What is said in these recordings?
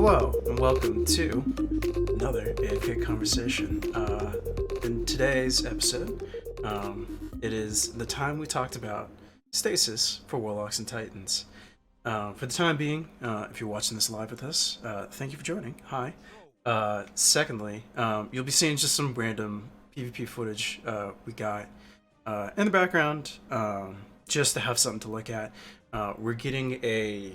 Hello, and welcome to another AFK Conversation. In today's episode, it is the time we talked about Stasis for Warlocks and Titans. For the time being, if you're watching this live with us, thank you for joining. Hi. Secondly, you'll be seeing just some random PvP footage we got in the background, just to have something to look at. We're getting a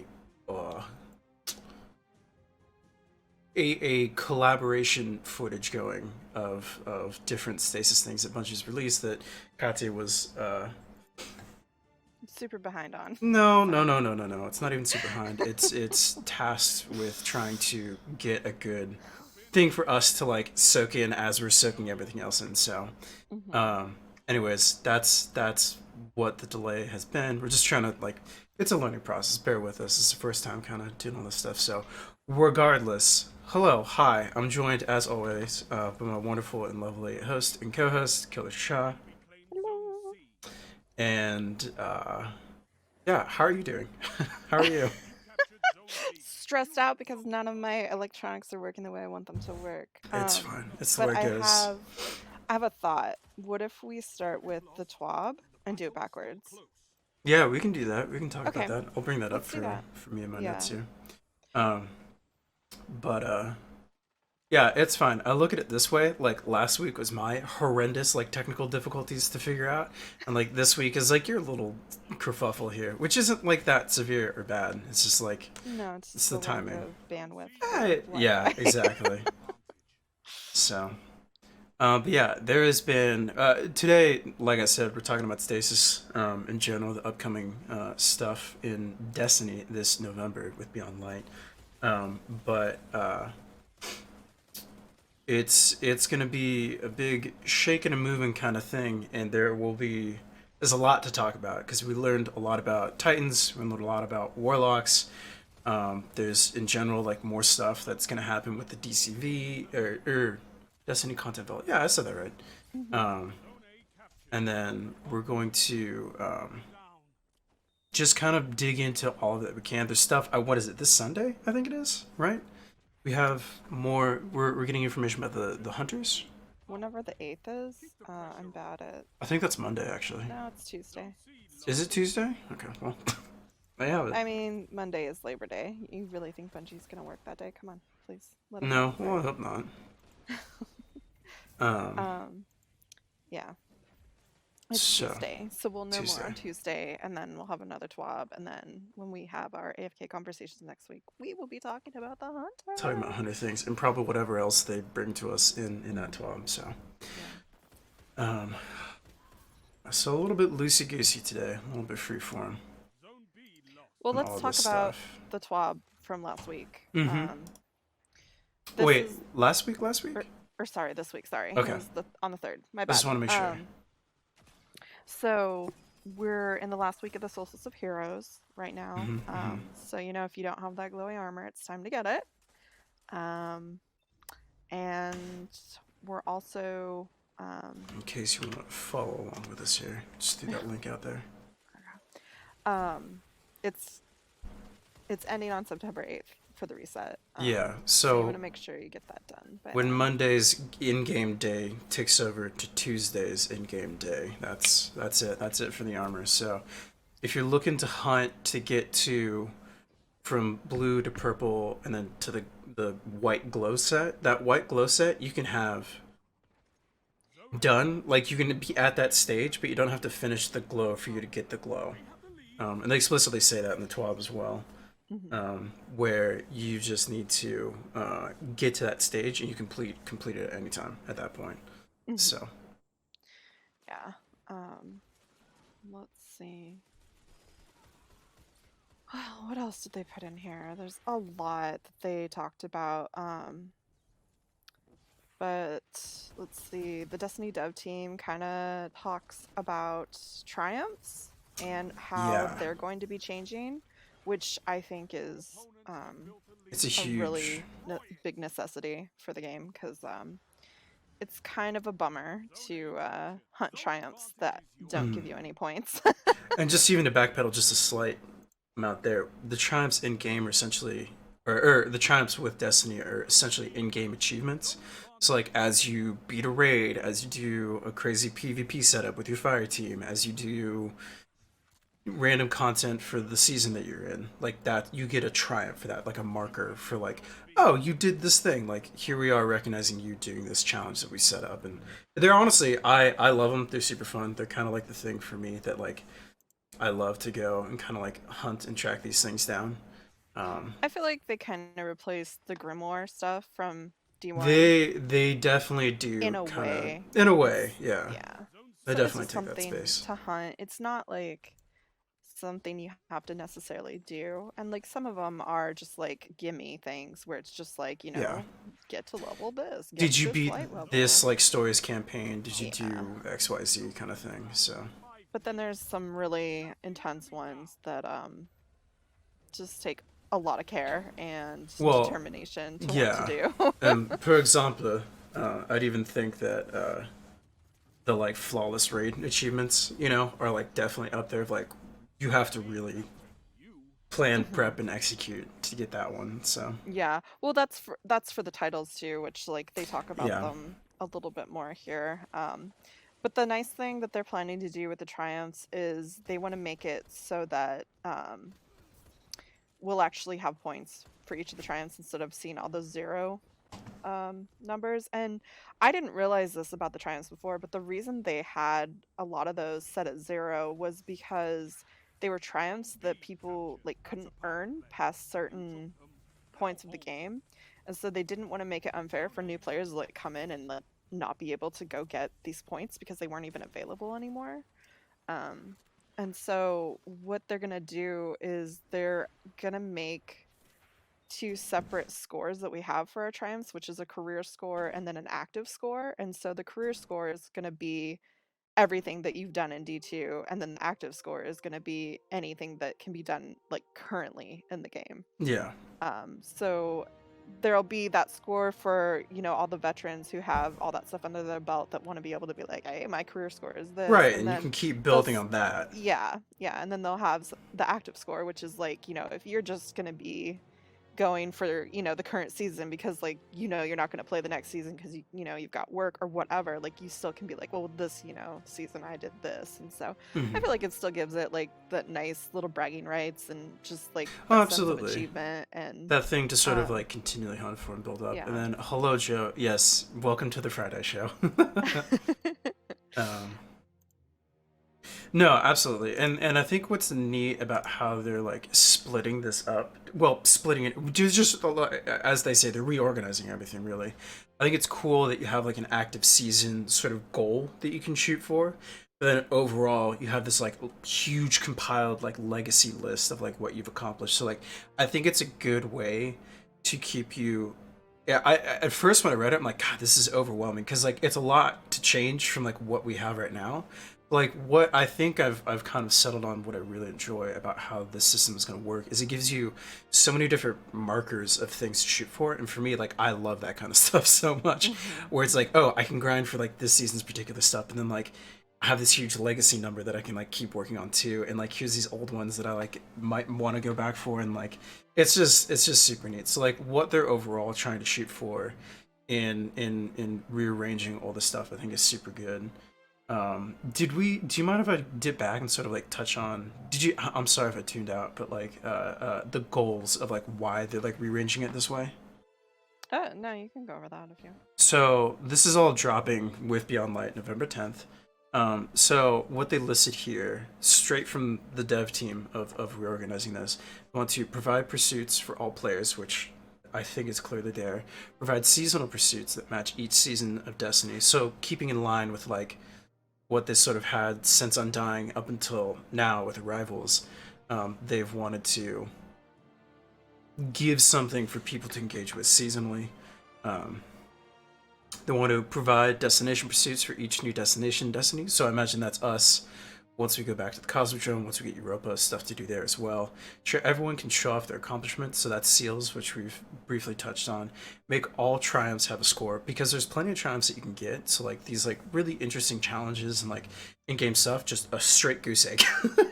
collaboration footage going of different Stasis things that Bungie's released that Katya was super behind on. No. It's not even super behind. It's tasked with trying to get a good thing for us to like soak in as we're soaking everything else in. So, anyways, that's what the delay has been. We're just trying to it's a learning process. Bear with us. It's the first time kind of doing all this stuff. So, regardless, hello, hi. I'm joined as always by my wonderful and lovely host and co-host Killer Shah. Hello. And yeah, how are you doing? How are you? Stressed out because none of my electronics are working the way I want them to work. It's fine. It's the way it goes. I have a thought. What if we start with the TWAB and do it backwards? Yeah, we can do that. We can talk about that. I'll bring that up for me and my notes here. Yeah, it's fine. I look at it this way. Like last week was my horrendous technical difficulties to figure out, and this week is your little kerfuffle here, which isn't that severe or bad. It's just no, it's the timing, bandwidth. Yeah, exactly. So, but yeah, there has been today. Like I said, we're talking about Stasis in general, the upcoming stuff in Destiny this November with Beyond Light, but. It's gonna be a big shaking and moving kind of thing, and there's a lot to talk about because we learned a lot about Titans, we learned a lot about Warlocks. There's in general more stuff that's gonna happen with the DCV or Destiny Content Vault. Yeah, I said that right. And then we're going to just kind of dig into all that we can. There's stuff. What is it? This Sunday, I think it is, right? We have more. We're getting information about the hunters. Whenever the 8th is, I'm bad at. I think that's Monday, actually. No, it's Tuesday. Is it Tuesday? Okay, well, I have it. I mean, Monday is Labor Day. You really think Bungie's gonna work that day? Come on, please. No, well, I hope not. Yeah. It's Tuesday, so we'll know more on Tuesday, and then we'll have another TWAB, and then when we have our AFK conversations next week, we will be talking about the hunter. Talking about hunter things, and probably whatever else they bring to us in that TWAB. So, so a little bit loosey goosey today, a little bit freeform. Well, let's talk about the TWAB from last week. Wait, last week? Or sorry, this week. Sorry. Okay. It was on the 3rd. My bad. I just want to make sure. So we're in the last week of the Solstice of Heroes right now. So if you don't have that glowy armor, it's time to get it. And we're also in case you want to follow along with us here, just throw that link out there. It's ending on September 8th for the reset. Yeah, so you want to make sure you get that done. When Monday's in-game day takes over to Tuesday's in-game day, that's it. That's it for the armor. So if you're looking to hunt to get from blue to purple and then to the white glow set, that white glow set you can have done. You can be at that stage, but you don't have to finish the glow for you to get the glow. And they explicitly say that in the TWAB as well. Where you just need to get to that stage and you complete it at any time at that point. So yeah, let's see. Well, what else did they put in here? There's a lot that they talked about. But let's see. The Destiny dev team kind of talks about triumphs and how they're going to be changing, which I think is it's a really big necessity for the game, because it's kind of a bummer to hunt triumphs that don't give you any points. And just even to backpedal just a slight amount there, the triumphs in game are essentially or the triumphs with Destiny are essentially in-game achievements. So like as you beat a raid, as you do a crazy PvP setup with your fire team, as you do random content for the season that you're in, like that, you get a triumph for that, like a marker for like, oh, you did this thing. Like here we are recognizing you doing this challenge that we set up, and they're honestly, I love them. They're super fun. They're kind of like the thing for me that like I love to go and kind of like hunt and track these things down. Um, I feel like they kind of replaced the Grimoire stuff from D1 they definitely in do a kind of way. in a way, It's yeah. yeah. They So it's definitely just take that something space. to hunt. It's not like something you have to necessarily do. And like some of them are just like gimme things where it's just like, Yeah. get to level this, get Did to you this beat light this level. like stories campaign? Did you Yeah. do XYZ kind of thing? So, But then there's some really intense ones that just take a lot of care and well, determination to want to yeah. do. For example, I'd even think that the like flawless raid achievements, are like definitely up there. Of like, you have to really plan, Mhm. prep, and execute to get that one. So, Yeah. Well, that's for the titles too, which like they talk about yeah, them a little bit more here. But the nice thing that they're planning to do with the triumphs is they want to make it so that we'll actually have points for each of the triumphs instead of seeing all those zero numbers. And I didn't realize this about the triumphs before, but the reason they had a lot of those set at zero was because they were triumphs that people like couldn't earn past certain points of the game. And so they didn't want to make it unfair for new players to like come in and like not be able to go get these points because they weren't even available anymore. Um, and so what they're gonna do is they're gonna make two separate scores that we have for our triumphs, which is a career score and then an active score. And so the career score is gonna be everything that you've done in D2, and then the active score is gonna be anything that can be done like currently in the game. yeah, So there'll be that score for, all the veterans who have all that stuff under their belt that want to be able to be like, hey, my career score is this. right. And And you then can keep they'll, building on that. yeah, yeah. And then they'll have the active score, which is like, if you're just going to be going for the current season because like you're not going to play the next season because you've got work or whatever, like you still can be like, well, this season I did this. And so I Hmm. feel like it still gives it like that nice little bragging rights and just like Oh, that sense of absolutely. achievement. And That thing to sort of um like continually hunt for and build up. And yeah. then, hello, Joe. Yes, welcome to the Friday show. um, no, absolutely. And I think what's neat about how they're like splitting this up, well, splitting it, just as they say, they're reorganizing everything. Really, I think it's cool that you have like an active season sort of goal that you can shoot for. But then overall, you have this like huge compiled like legacy list of like what you've accomplished. So like, I think it's a good way to keep you. Yeah, I at first when I read it, I'm like, God, this is overwhelming because like it's a lot to change from like what we have right now. Like what I think I've kind of settled on what I really enjoy about how this system is going to work is it gives you so many different markers of things to shoot for, and for me, like I love that kind of stuff so much, Hmm. where it's like, oh, I can grind for like this season's particular stuff, and then like I have this huge legacy number that I can like keep working on too, and like here's these old ones that I like might want to go back for, and like it's just super neat. So like what they're overall trying to shoot for in rearranging all this stuff, I think is super good. Do you mind if I dip back and sort of like touch on, I'm sorry if I tuned out, but like, the goals of like why they're like rearranging it this way? No, you can go over that if you. So this is all dropping with Beyond Light November 10th. So what they listed here, straight from the dev team of reorganizing this, want to provide pursuits for all players, which I think is clearly there. Provide seasonal pursuits that match each season of Destiny. So keeping in line with like what this sort of had since Undying up until now with Rivals, they've wanted to give something for people to engage with seasonally. Um, they want to provide destination pursuits for each new destination Destiny. So I imagine that's us once we go back to the Cosmodrome, once we get Europa, stuff to do there as well. Sure, everyone can show off their accomplishments, so that's seals, which we've briefly touched on. Make all triumphs have a score, because there's plenty of triumphs that you can get, so like these like really interesting challenges and like in-game stuff, just a straight goose egg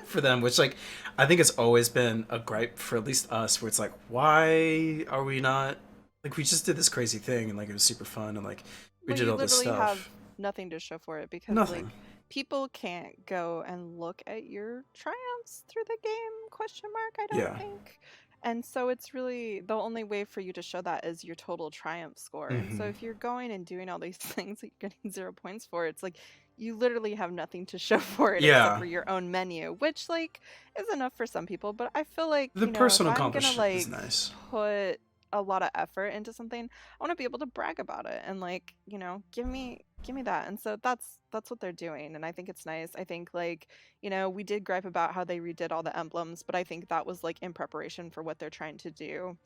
for them, which like I think it's always been a gripe for at least us, where it's like, why are we not, like we just did this crazy thing and like it was super fun and like we Well, did you all this literally have stuff. nothing to show for it because like Nothing. people can't go and look at your triumphs through the game, question mark, I don't Yeah. think. And so it's really the only way for you to show that is your total triumph score. And so Hmm. if you're going and doing all these things that you're getting 0 points for, it's like you literally have nothing to show for it except Yeah. for your own menu, which like is enough for some people, but I feel like, The if personal I'm gonna accomplishment is like nice. put a lot of effort into something, I want to be able to brag about it and like, give me that. And so that's what they're doing, and I think it's nice. I think like, we did gripe about how they redid all the emblems, but I think that was like in preparation for what they're trying to do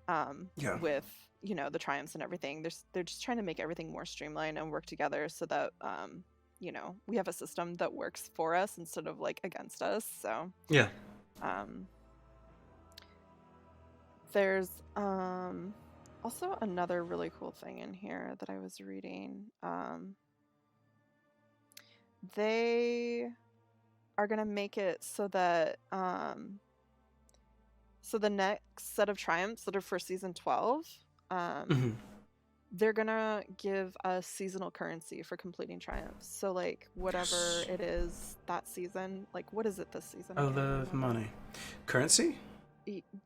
Yeah. with, the triumphs and everything. They're just trying to make everything more streamlined and work together so that we have a system that works for us instead of like against us. So Yeah. um there's also another really cool thing in here that I was reading. They are gonna make it so that so the next set of triumphs that are for season 12, Hmm. they're gonna give us seasonal currency for completing triumphs. So like whatever Yes. it is that season, like what is it this season? I I can't even love remember. money. Currency?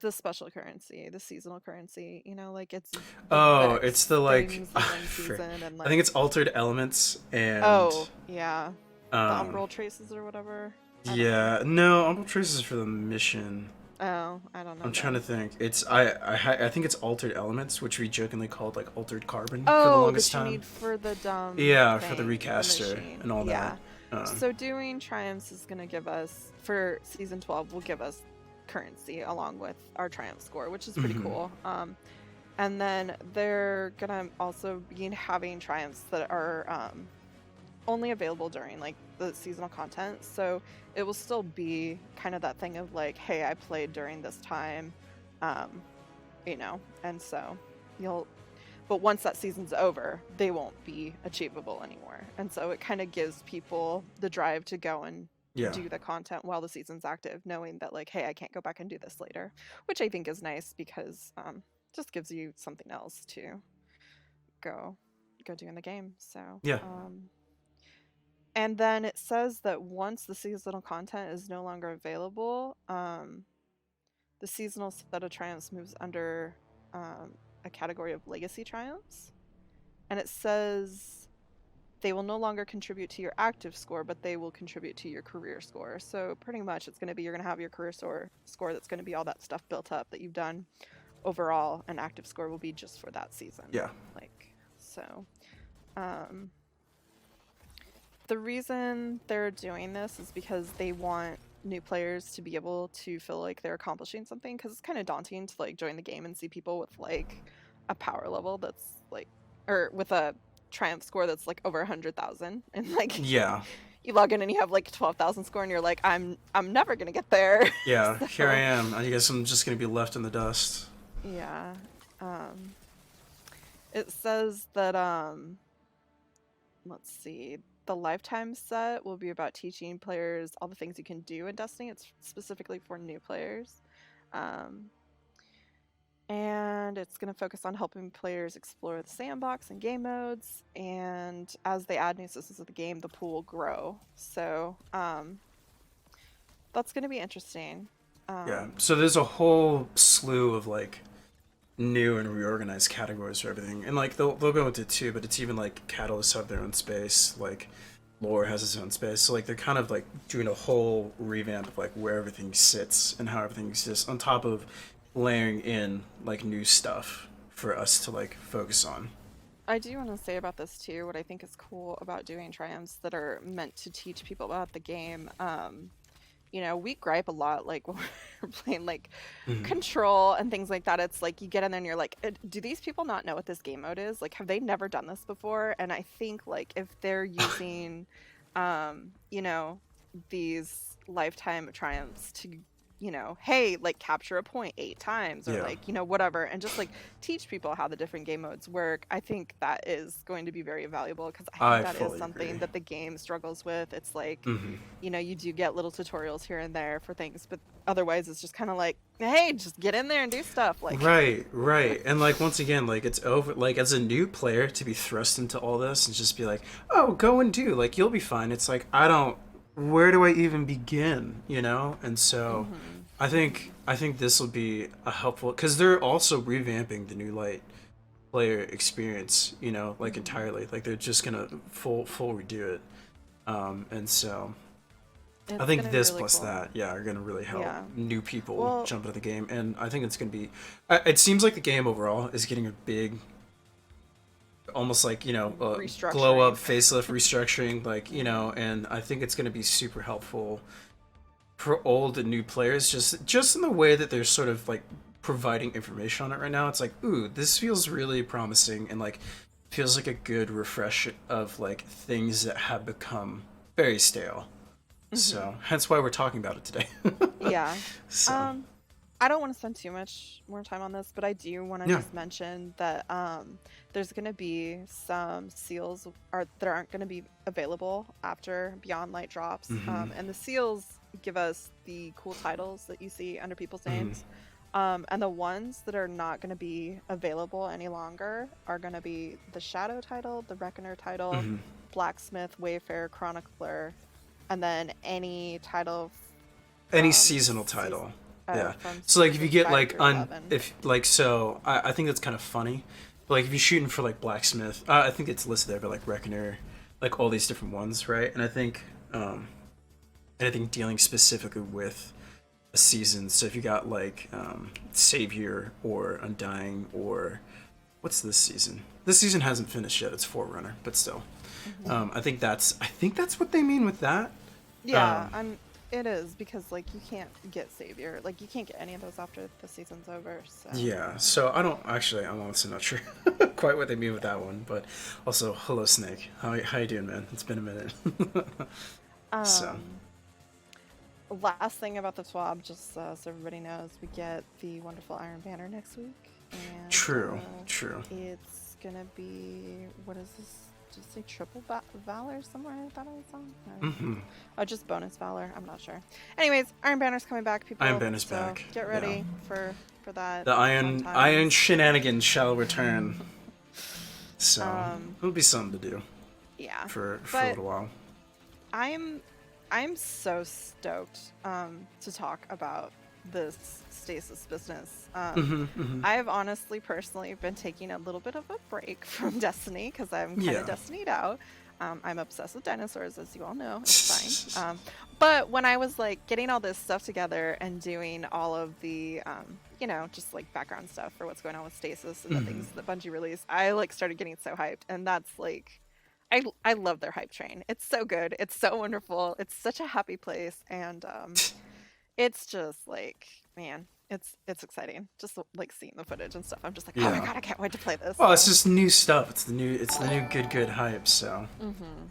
The special currency, the seasonal currency, like it's the Oh, it's Vex the like things in one season and I think like, it's altered elements and oh, yeah, the um umbral traces or whatever. I don't know. yeah, no, Umbral Traces for the mission. Oh, I don't I'm know trying to then. think. I think it's altered elements, which we jokingly called like altered carbon for the Oh, longest that you time. need for the dumb Yeah, for the thing, the recaster machine. and all that. Yeah. So doing triumphs is going to give us, for season 12, will give us currency along with our triumph score, which is pretty Mhm. cool. And then they're going to also be having triumphs that are only available during like the seasonal content. So it will still be kind of that thing of like, hey, I played during this time, um, and so you'll, but once that season's over, they won't be achievable anymore. And so it kind of gives people the drive to go and Yeah. do the content while the season's active, knowing that like, hey, I can't go back and do this later, which I think is nice because just gives you something else to go do in the game. So Yeah. and then it says that once the seasonal content is no longer available, the seasonal set of triumphs moves under a category of legacy triumphs. And it says they will no longer contribute to your active score, but they will contribute to your career score. So pretty much it's going to be, you're going to have your career score that's going to be all that stuff built up that you've done overall. An active score will be just for that season. Yeah. Like, so the reason they're doing this is because they want new players to be able to feel like they're accomplishing something, because it's kind of daunting to like join the game and see people with like a power level that's like, or with a triumph score that's like over 100,000, and like Yeah. you log in and you have like 12,000 score and you're like, I'm never gonna get there. Yeah. Here I So am. I guess I'm just gonna be left in the dust. yeah, it says that let's see, the lifetime set will be about teaching players all the things you can do in Destiny. It's specifically for new players. And it's going to focus on helping players explore the sandbox and game modes. And as they add new systems to the game, the pool will grow. So that's going to be interesting. Yeah. So there's a whole slew of like new and reorganized categories for everything, and like they'll go into two, but it's even like catalysts have their own space, like lore has its own space. So like they're kind of like doing a whole revamp of like where everything sits and how everything exists, on top of layering in like new stuff for us to like focus on. I do want to say about this too, what I think is cool about doing triumphs that are meant to teach people about the game. We gripe a lot like when we're playing like Mhm. Control and things like that. It's like you get in there and you're like, do these people not know what this game mode is? Like, have they never done this before? And I think like if they're using, um, you know, these lifetime triumphs to, you know, hey, like capture a point 8 times, or like, you know, whatever, and just like teach people how the different game modes work. I think that is going to be very valuable, because I think that is something that the game struggles with. It's like, you know, you do get little tutorials here and there for things, but otherwise it's just kind of like, hey, just get in there and do stuff. Like, right. And like, once again, like, it's over, like, as a new player to be thrust into all this and just be like, oh, go and do, like, you'll be fine. It's like, where do I even begin, you know? And so I think this will be a helpful, because they're also revamping the New Light player experience, you know, like entirely. Like, they're just gonna full redo it. And so I think this really plus cool. That, are gonna really help new people jump into the game. And I think it's gonna be, it seems like the game overall is getting a big, almost like, you know, glow up facelift restructuring, like, you know, and I think it's going to be super helpful for old and new players, just in the way that they're sort of like providing information on it right now. It's like, ooh, this feels really promising, and like feels like a good refresh of like things that have become very stale. So hence why we're talking about it today. So I don't want to spend too much more time on this, but I do want to just mention that there's going to be some seals that aren't going to be available after Beyond Light drops. And the seals give us the cool titles that you see under people's names. And the ones that are not going to be available any longer are going to be the Shadow title, the Reckoner title, Blacksmith, Wayfarer, Chronicler, and then any title. Any seasonal title. So like if you get like so I think that's kind of funny, but like if you're shooting for like Blacksmith, I think it's listed there, but like Reckoner, like all these different ones, right? And I think dealing specifically with a season, so if you got like Savior or Undying, or what's this season? This season hasn't finished yet, it's Forerunner, but still. I think that's what they mean with that. It is, because like you can't get Savior, like you can't get any of those after the season's over. So so I'm honestly not sure quite what they mean with that one, but also hello Snake, how you doing, man? It's been a minute. Last thing about the swab, just so everybody knows, we get the wonderful Iron Banner next week. And true it's gonna be, what is this? Just say triple valor somewhere? I thought I saw. Oh, just bonus valor. I'm not sure. Anyways, Iron Banner's coming back, people. Iron Banner's back. Get ready for that. The iron shenanigans shall return. So it'll be something to do. Yeah. For a little while. I'm so stoked to talk about this Stasis business. I have honestly, personally been taking a little bit of a break from Destiny, because I'm kind of Destinied out. I'm obsessed with dinosaurs, as you all know. It's fine. But when I was like getting all this stuff together and doing all of the, you know, just like background stuff for what's going on with Stasis and the things that Bungie released, I like started getting so hyped, and that's like, I love their hype train. It's so good. It's so wonderful. It's such a happy place, and it's just like, man, it's exciting. Just like seeing the footage and stuff. I'm just like, oh my god, I can't wait to play this. Well, it's just new stuff. It's the new good hype. So,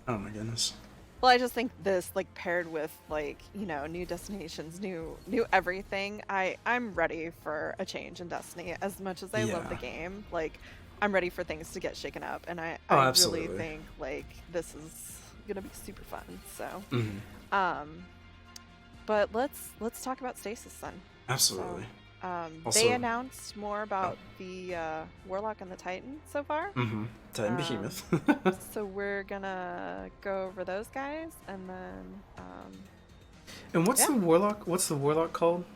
oh my goodness. Well, I just think this, like, paired with like, you know, new destinations, new everything. I'm ready for a change in Destiny. As much as I love the game, like, I'm ready for things to get shaken up, and I really think like this is gonna be super fun. So, but let's talk about Stasis then. Absolutely. So, they announced more about the Warlock and the Titan so far. Titan Behemoth. So we're gonna go over those guys, and then. And what's the Warlock? What's the Warlock called?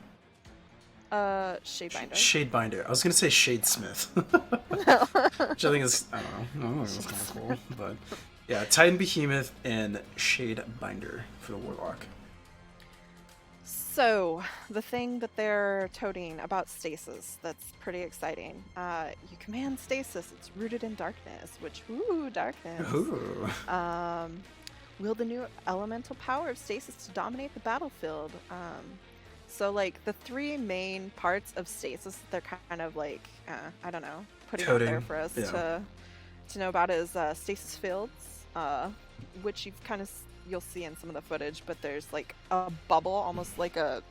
Shadebinder. Shadebinder. I was gonna say Shadesmith. Which I think is, I don't know. It's kind of cool, but yeah, Titan Behemoth and Shadebinder for the Warlock. So, the thing that they're toting about Stasis that's pretty exciting. You command Stasis. It's rooted in darkness, which, ooh, darkness. Ooh. Wield the new elemental power of Stasis to dominate the battlefield. So, like, the three main parts of Stasis that they're kind of, like, I don't know, putting out there for us to know about is Stasis Fields, which you've kind of you'll see in some of the footage, but there's like a bubble, almost like a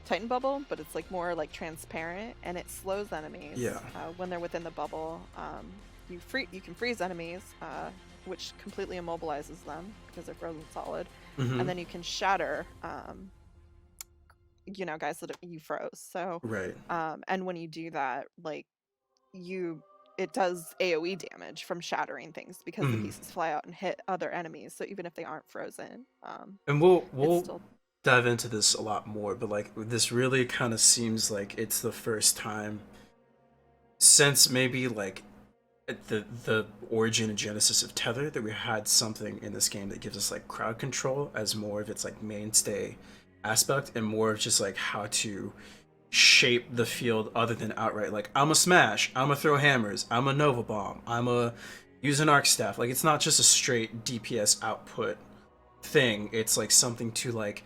Titan bubble, but it's like more like transparent, and it slows enemies when they're within the bubble. You can freeze enemies, which completely immobilizes them because they're frozen solid, and then you can shatter guys that you froze. So right. And when you do that, like it does AoE damage from shattering things because the pieces fly out and hit other enemies. So even if they aren't frozen, and we'll still dive into this a lot more, but like this really kind of seems like it's the first time since maybe like the origin and genesis of Tether that we had something in this game that gives us like crowd control as more of its like mainstay aspect, and more of just like how to shape the field other than outright like I'm a smash, I'm a throw hammers, I'm a nova bomb, I'm a use an arc staff. Like it's not just a straight DPS output thing. It's like something to like,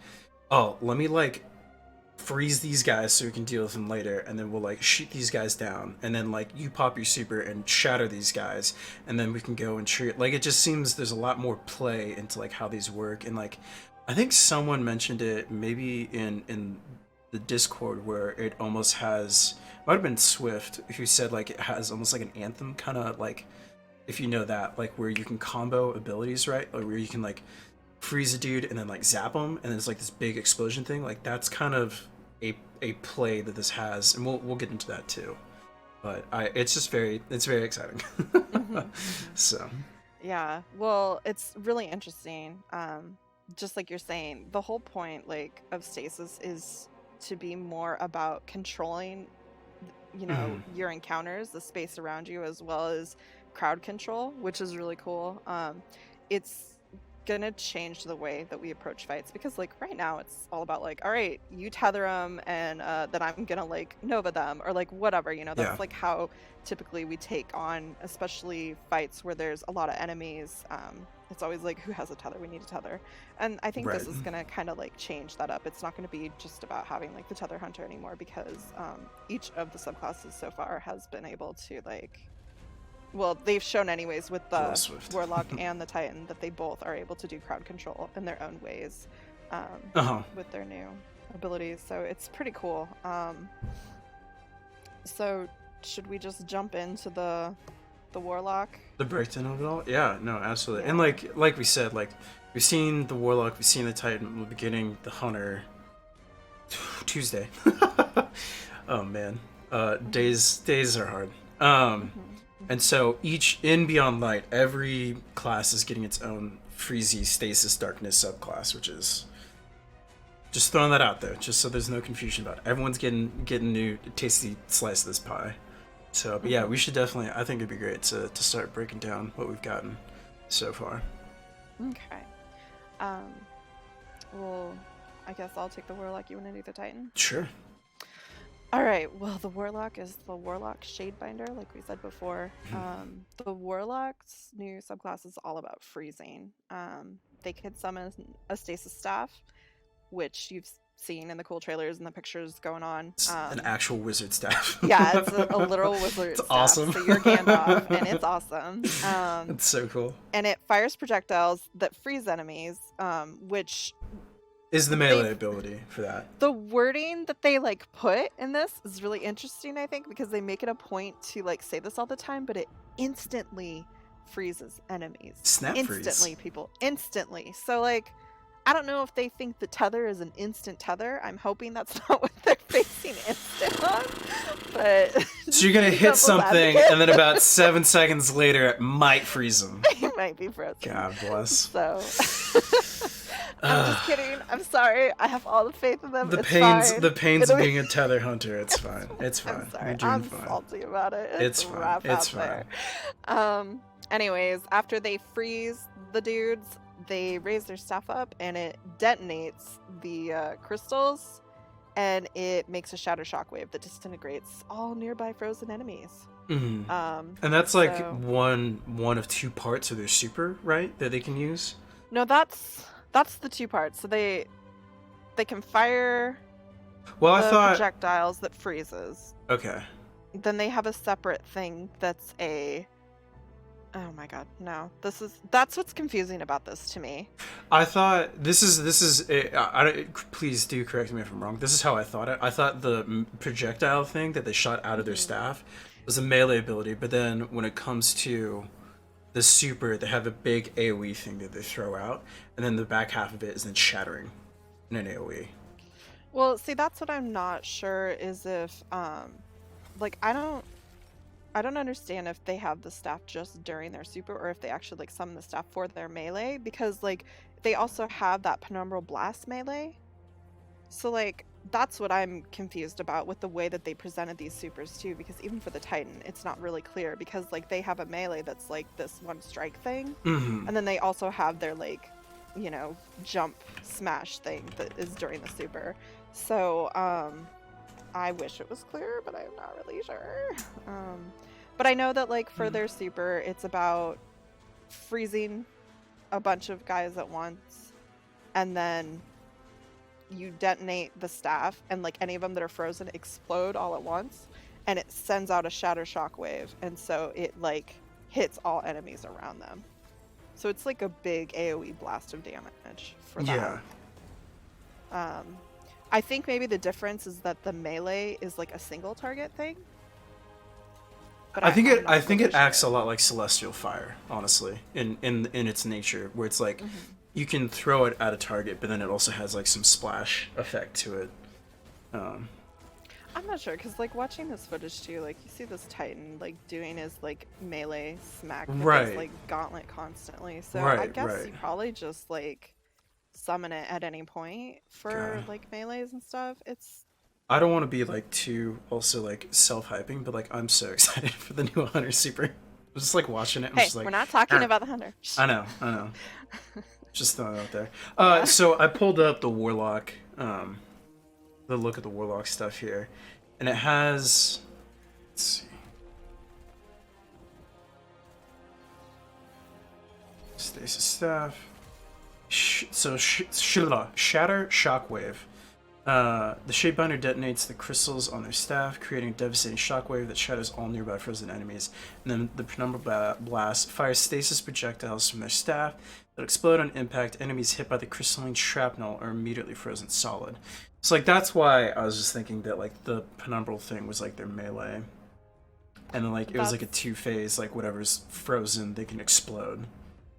oh, let me like freeze these guys so we can deal with them later, and then we'll like shoot these guys down, and then like you pop your super and shatter these guys, and then we can go and treat. Like it just seems there's a lot more play into like how these work. And like I think someone mentioned it maybe in the Discord where it almost has, might have been Swift who said like it has almost like an Anthem kind of like, if you know that, like where you can combo abilities, right? Or where you can like freeze a dude and then like zap him, and it's like this big explosion thing. Like that's kind of a play that this has, and we'll get into that too. But it's very exciting. So yeah, well, it's really interesting. Just like you're saying, the whole point like of Stasis is to be more about controlling your encounters, the space around you, as well as crowd control, which is really cool. It's gonna change the way that we approach fights, because like right now it's all about like, all right, you tether them and then I'm gonna like nova them or like whatever, that's like how typically we take on, especially fights where there's a lot of enemies. It's always like, who has a tether? We need a tether. And I think this is gonna kind of like change that up. It's not gonna be just about having like the tether hunter anymore, because each of the subclasses so far has been able to like, well, they've shown anyways with the Warlock and the Titan that they both are able to do crowd control in their own ways with their new abilities. So it's pretty cool. So should we just jump into the Warlock? The breakdown of it all? Yeah, no, absolutely. Yeah. And like we said, like we've seen the Warlock, we've seen the Titan, we're beginning the Hunter Tuesday. Oh man. Days are hard. And so each in Beyond Light, every class is getting its own Freezy Stasis Darkness subclass, which is just throwing that out there, just so there's no confusion about it. Everyone's getting new tasty slice of this pie. So, but yeah, we should definitely, I think it'd be great to start breaking down what we've gotten so far. Okay. Well, I guess I'll take the Warlock. You want to do the Titan? Sure. All right, well, the Warlock is the Warlock Shadebinder, like we said before. The Warlock's new subclass is all about freezing. They could summon a Stasis Staff, which you've seen in the cool trailers and the pictures going on. It's an actual wizard staff. Yeah, it's a literal wizard staff. Awesome. So you're Gandalf, and it's awesome. It's so cool. And it fires projectiles that freeze enemies, which is the melee ability for that. The wording that they like put in this is really interesting, I think, because they make it a point to like say this all the time, but it instantly freezes enemies. Snap freeze. Instantly, people. Instantly. So like, I don't know if they think the tether is an instant tether. I'm hoping that's not what they're facing instant on. But so you're gonna hit something, and then about 7 seconds later, it might freeze them. It might be frozen. God bless. So I'm just kidding. I'm sorry. I have all the faith in them. The pains of being a tether hunter. It's fine. It's fine. I'm sorry. You're doing I'm fine. salty about it. It's fine. It's fine. Anyways, after they freeze the dudes, they raise their staff up, and it detonates the crystals, and it makes a shatter shockwave that disintegrates all nearby frozen enemies. Mm-hmm. And that's like one of two parts of their super, right? That they can use. No, that's the two parts. So they can fire projectiles that freezes. Okay. Then they have a separate thing that's Oh my god, no. That's what's confusing about this to me. I thought this is please do correct me if I'm wrong. This is how I thought it. I thought the projectile thing that they shot out of their staff was a melee ability, but then when it comes to the super, they have a big AoE thing that they throw out, and then the back half of it is then shattering in an AoE. Well, see, that's what I'm not sure is if like I don't understand if they have the staff just during their super or if they actually like summon the staff for their melee, because like they also have that penumbral blast melee. So like that's what I'm confused about with the way that they presented these supers too, because even for the Titan, it's not really clear because like they have a melee that's like this one strike thing, and then they also have their like, you know, jump smash thing that is during the super. So I wish it was clear, but I'm not really sure. But I know that like for their super, it's about freezing a bunch of guys at once, and then you detonate the staff, and like any of them that are frozen explode all at once, and it sends out a shatter shockwave, and so it like hits all enemies around them. So it's like a big AoE blast of damage for that. Yeah. I think maybe the difference is that the melee is like a single target thing. But I think it acts a lot like Celestial Fire, honestly, in its nature, where it's like you can throw it at a target, but then it also has like some splash effect to it. I'm not sure, because like watching this footage too, like you see this Titan like doing his like melee smack with his like gauntlet constantly. So I guess you probably just like summon it at any point for like melees and stuff. I don't want to be like too also like self-hyping, but like I'm so excited for the new Hunter Super. I'm just like watching it. I'm just like, we're not talking about the Hunter. I know. Just throwing it out there. So I pulled up the Warlock, the look at the Warlock stuff here, and it has. Let's see. Stasis staff. Shatter Shockwave. The Shadebinder detonates the crystals on their staff, creating a devastating shockwave that shatters all nearby frozen enemies. And then the Penumbral Blast fires stasis projectiles from their staff that explode on impact. Enemies hit by the crystalline shrapnel are immediately frozen solid. So like that's why I was just thinking that like the Penumbral thing was like their melee, and then like it was like a two-phase, like whatever's frozen they can explode,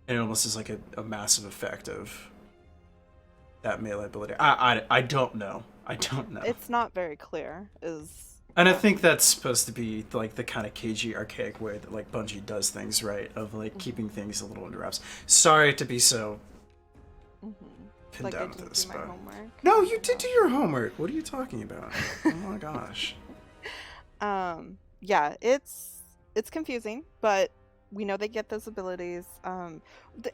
and it almost is like a massive effect of that melee ability. I don't know. It's not very clear. And I think that's supposed to be like the kind of cagey, archaic way that like Bungie does things, right? Of like keeping things a little under wraps. Sorry to be so pinned down with this, but no, you did do your homework. What are you talking about? Oh my gosh. Yeah, it's confusing, but we know they get those abilities.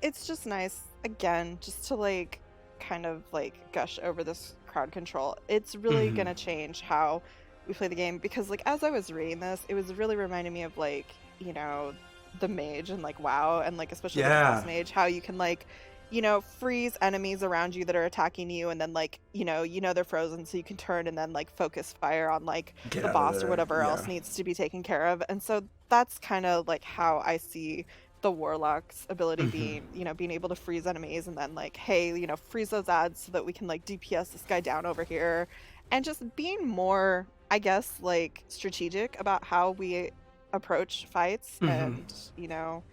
It's just nice again, just to like kind of like gush over this crowd control. It's really gonna change how we play the game, because like as I was reading this, it was really reminding me of like, you know, the mage and like WoW, and like especially the boss mage, how you can like, you know, freeze enemies around you that are attacking you, and then like, you know they're frozen, so you can turn and then like focus fire on like the boss or whatever else needs to be taken care of. And so that's kind of like how I see the Warlock's ability being, you know, being able to freeze enemies and then like, hey, you know, freeze those ads so that we can like DPS this guy down over here, and just being more, I guess, like strategic about how we approach fights, and you know,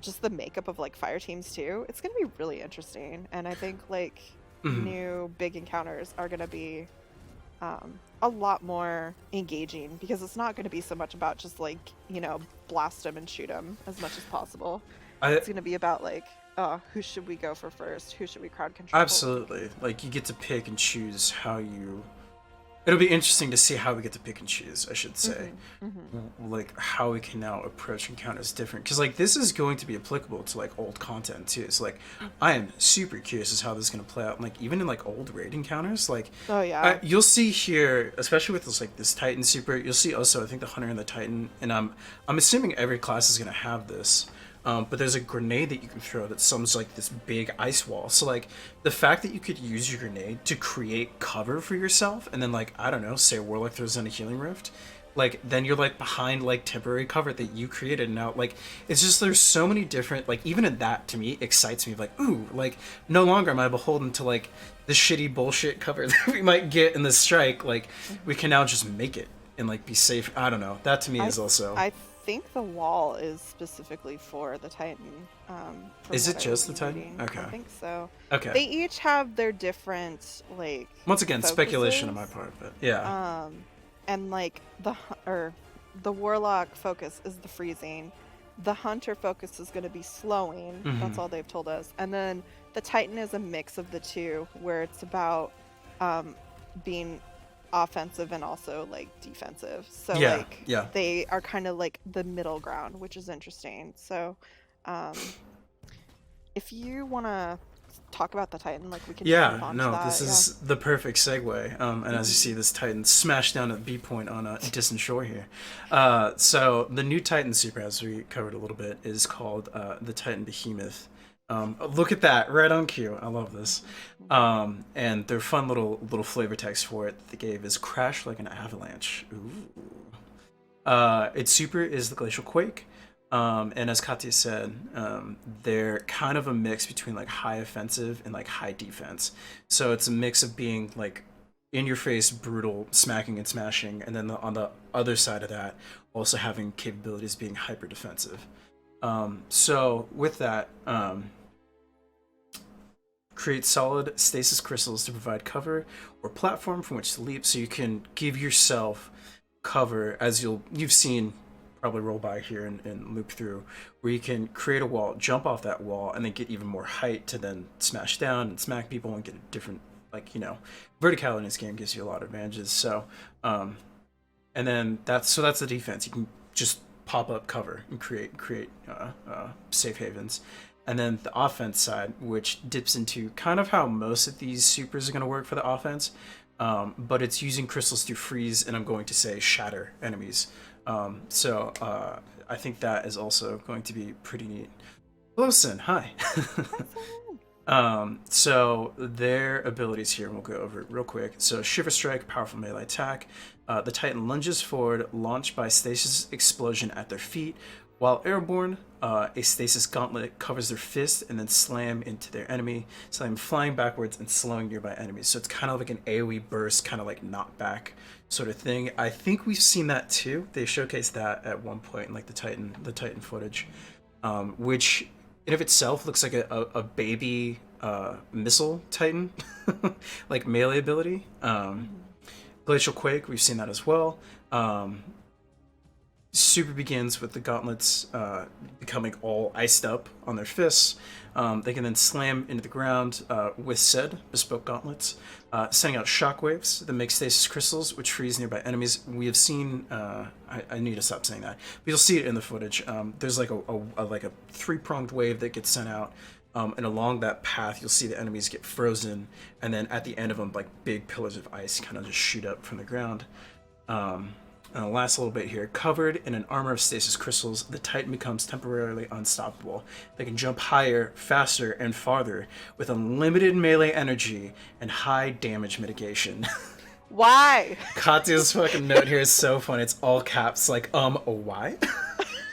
just the makeup of like fire teams too. It's gonna be really interesting, and I think like new big encounters are gonna be a lot more engaging, because it's not going to be so much about just like, you know, blast them and shoot them as much as possible. It's going to be about like, who should we go for first? Who should we crowd control? Absolutely. Like you get to pick and choose how you. It'll be interesting to see how we get to pick and choose, I should say. Like how we can now approach encounters different, because like this is going to be applicable to like old content too. So like I am super curious as how this is going to play out, like even in like old raid encounters. Like you'll see here, especially with this like this Titan super, you'll see also I think the Hunter and the Titan, and I'm assuming every class is going to have this. But there's a grenade that you can throw that summons like this big ice wall. So like the fact that you could use your grenade to create cover for yourself, and then like I don't know, say a Warlock throws in a healing rift, like then you're like behind like temporary cover that you created. Now like it's just there's so many different, like even in that, to me excites me, like ooh, like no longer am I beholden to like the shitty bullshit cover that we might get in the strike. Like we can now just make it and like be safe. I don't know, that to me is also. I think the wall is specifically for the Titan. Is it just the Titan? Reading. Okay. I think so. Okay. They each have their different like. Once again, focuses. speculation on my part, but yeah. And like the Warlock focus is the freezing. The Hunter focus is going to be slowing. Mm-hmm. That's all they've told us. And then the Titan is a mix of the two, where it's about being offensive and also like defensive. So they are kind of like the middle ground, which is interesting. So if you want to talk about the Titan, like we can move on to that. This is the perfect segue. And as you see, this Titan smashed down at B point on a distant shore here. So the new Titan super, as we covered a little bit, is called the Titan Behemoth. Look at that, right on cue. I love this. And their fun little flavor text for it they gave is crash like an avalanche. Ooh. Its super is the Glacial Quake. And as Katya said, they're kind of a mix between like high offensive and like high defense. So it's a mix of being like in your face, brutal, smacking and smashing, and then on the other side of that, also having capabilities being hyper defensive. So with that, create solid stasis crystals to provide cover or platform from which to leap, so you can give yourself cover, as you've seen probably roll by here and loop through, where you can create a wall, jump off that wall, and then get even more height to then smash down and smack people and get a different, like, you know, verticality in this game gives you a lot of advantages. So and then that's the defense. You can just pop up cover and create safe havens. And then the offense side, which dips into kind of how most of these supers are going to work for the offense, but it's using crystals to freeze, and I'm going to say shatter enemies. So I think that is also going to be pretty neat. Hello, Sin. Hi. So their abilities here, we'll go over it real quick. So Shiver Strike, powerful melee attack. The Titan lunges forward, launched by Stasis explosion at their feet. While airborne, a Stasis gauntlet covers their fist and then slam into their enemy, slam flying backwards and slowing nearby enemies. So it's kind of like an AoE burst, kind of like knockback sort of thing. I think we've seen that too. They showcased that at one point in like the Titan footage, which in of itself looks like a baby missile Titan, like melee ability. Glacial Quake, we've seen that as well. Super begins with the gauntlets becoming all iced up on their fists. They can then slam into the ground with said bespoke gauntlets, sending out shockwaves that make stasis crystals, which freeze nearby enemies. We have seen. I need to stop saying that, but you'll see it in the footage. There's like a three-pronged wave that gets sent out, and along that path, you'll see the enemies get frozen, and then at the end of them, like big pillars of ice kind of just shoot up from the ground. And the last little bit here, covered in an armor of stasis crystals, the Titan becomes temporarily unstoppable. They can jump higher, faster, and farther with unlimited melee energy and high damage mitigation. Why? Katya's fucking note here is so funny. It's all caps, like, why?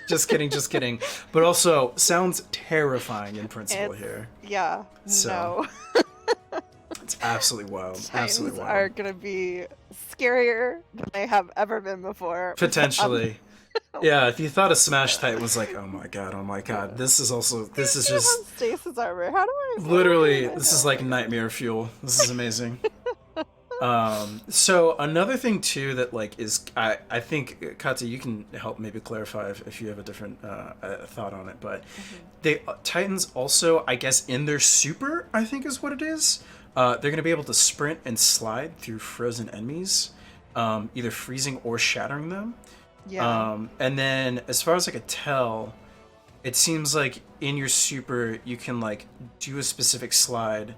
Just kidding. But also, sounds terrifying in principle here. Yeah, so. No. It's absolutely wild. Titans absolutely wild. Are going to be scarier than they have ever been before. Potentially. Yeah, if you thought a Smash Titan was like, oh my god, this is just Stasis armor. How do I literally this is like nightmare fuel. This is amazing. So another thing too that like is I think Katya, you can help maybe clarify if you have a different thought on it, but they Titans also, I guess, in their super, I think is what it is. They're going to be able to sprint and slide through frozen enemies, either freezing or shattering them. Yeah. And then as far as I could tell, it seems like in your super you can like do a specific slide,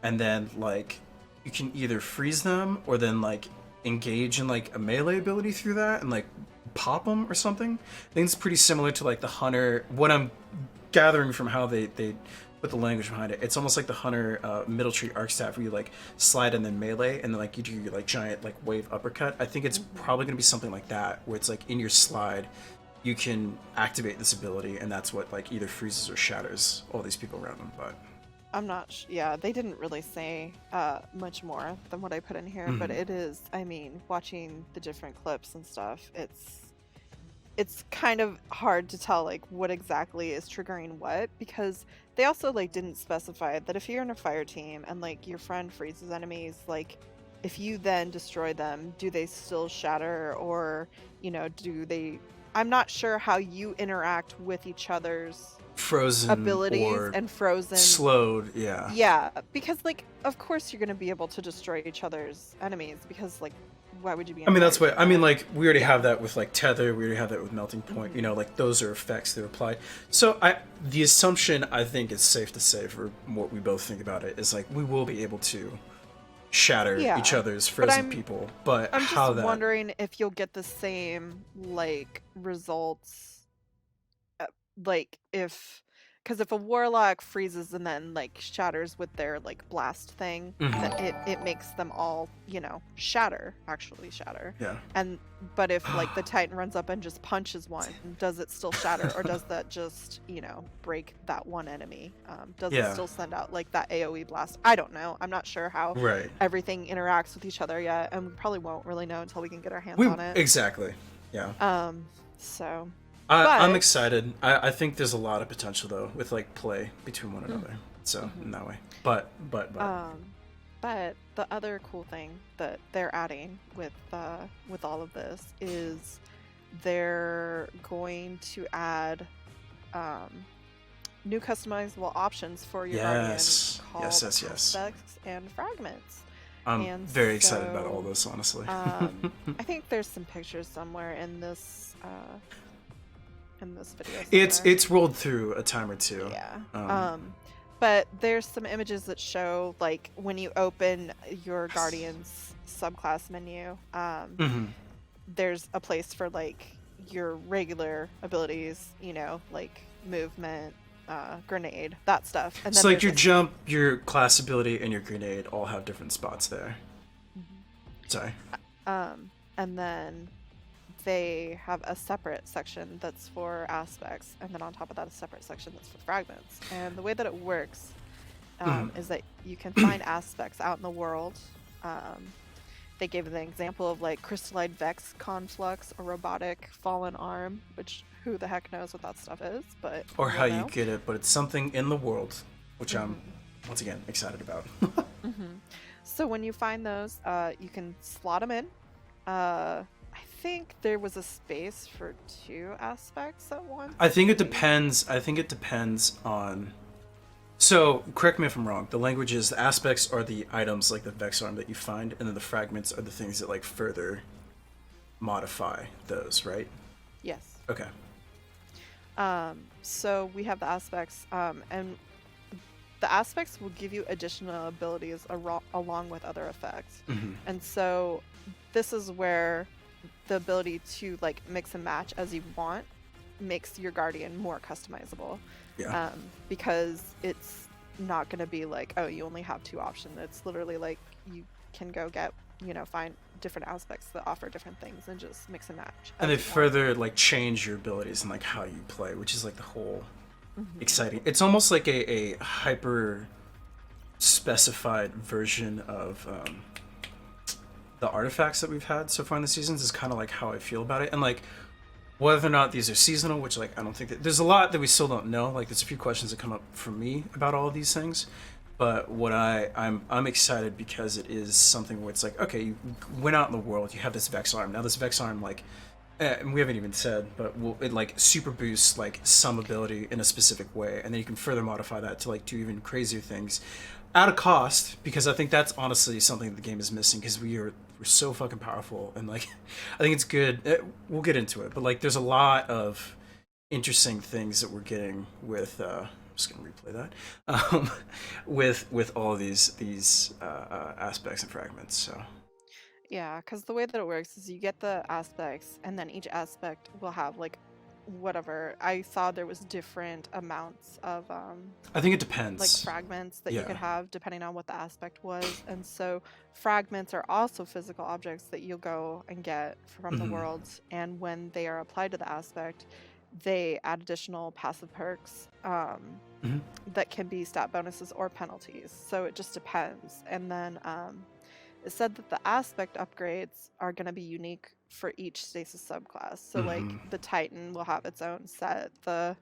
and then like you can either freeze them or then like engage in like a melee ability through that and like pop them or something. I think it's pretty similar to like the Hunter. What I'm gathering from how they with the language behind it. It's almost like the Hunter middle tree arc staff where you like slide and then melee and then like you do your like giant like wave uppercut. I think it's probably gonna be something like that where it's like in your slide you can activate this ability and that's what like either freezes or shatters all these people around them. But I'm not yeah, they didn't really say much more than what I put in here, but it is, I mean, watching the different clips and stuff, it's kind of hard to tell like what exactly is triggering what, because they also like didn't specify that if you're in a fire team and like your friend freezes enemies, like if you then destroy them, do they still shatter, or you know, do they, I'm not sure how you interact with each other's frozen abilities or and frozen slowed, yeah. Yeah, because like of course you're going to be able to destroy each other's enemies, because like why would you be in I mean, a that's fire what team I mean. then? Like, we already have that with like tether. We already have that with melting point. You know, like those are effects that apply. So, the assumption I think is safe to say for what we both think about it is like we will be able to shatter each Yeah, other's but frozen people. But I'm how just that wondering if you'll get the same like results, like because if a warlock freezes and then like shatters with their like blast thing, that it makes them all, you know, actually shatter. yeah. And but if like the Titan runs up and just punches one, does it still shatter, or does that just, you know, break that one enemy? Does it Yeah. still send out like that AoE blast? I don't know. I'm not sure how Right. everything interacts with each other yet, and we probably won't really know until we can get our hands We on it. exactly. Yeah. So I'm but excited. I think there's a lot of potential though with like play between one another. So in that way. But But the other cool thing that they're adding with all of this is they're going to add new customizable options for your Guardian yes. called Yes, yes, yes. aspects and fragments. I'm And very excited about all so, this, honestly. I think there's some pictures somewhere in this video somewhere. It's rolled through a time or two. Yeah. But there's some images that show like when you open your Guardian's subclass menu, there's a place for like your regular abilities, you know, like movement, grenade, that stuff. And then so like your jump, your class ability, and your grenade all have different spots there. Sorry. And then they have a separate section that's for aspects, and then on top of that a separate section that's for fragments. And the way that it works is that you can find aspects out in the world. They gave an example of like crystallite vex conflux, or robotic fallen arm, which who the heck knows what that stuff is, but or how know. you get it, but it's something in the world, which I'm once again excited about. So when you find those, you can slot them in. I think there was a space for 2 aspects at once. I think it depends. I think it depends on. So correct me if I'm wrong. The language is the aspects are the items like the Vex arm that you find, and then the fragments are the things that like further modify those, right? Yes. Okay. So we have the aspects, and the aspects will give you additional abilities along with other effects. And so this is where the ability to like mix and match as you want makes your Guardian more customizable. Yeah. Because it's not going to be like, oh, you only have 2 options. It's literally like you can go get, you know, find different aspects that offer different things and just mix and match. And they further like change your abilities and like how you play, which is like the whole exciting. It's almost like a hyper specified version of the artifacts that we've had so far in the seasons is kind of like how I feel about it. And like whether or not these are seasonal, which like I don't think that there's a lot that we still don't know. Like there's a few questions that come up for me about all of these things. But what I'm excited because it is something where it's like, okay, you went out in the world, you have this Vex arm. Now this Vex arm, like, and we haven't even said, but it like super boosts like some ability in a specific way, and then you can further modify that to like do even crazier things, at a cost. Because I think that's honestly something that the game is missing, because we're so fucking powerful, and like, I think it's good. We'll get into it, but like, there's a lot of interesting things that we're getting with. Just gonna replay that with all these aspects and fragments. So yeah, because the way that it works is you get the aspects, and then each aspect will have like whatever. I saw there was different amounts of I think it depends. like fragments that you could have depending on what the aspect was. And so fragments are also physical objects that you'll go and get from the worlds, and when they are applied to the aspect, they add additional passive perks that can be stat bonuses or penalties. So it just depends. And then it said that the aspect upgrades are going to be unique for each stasis subclass. So like the Titan will have its own set, the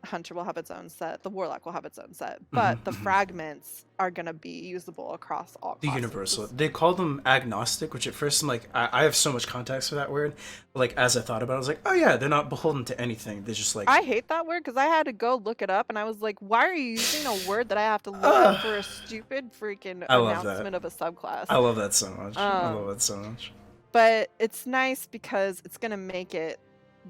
Hunter will have its own set, the Warlock will have its own set, but the fragments are going to be usable across all classes. The universal. They call them agnostic, which at first I'm like, I have so much context for that word. But like as I thought about it, I was like, oh yeah, they're not beholden to anything. They're just like... I hate that word because I had to go look it up and I was like, why are you using a word that I have to look up for a stupid freaking announcement of a subclass? I love that so much. I love that so much. But it's nice because it's going to make it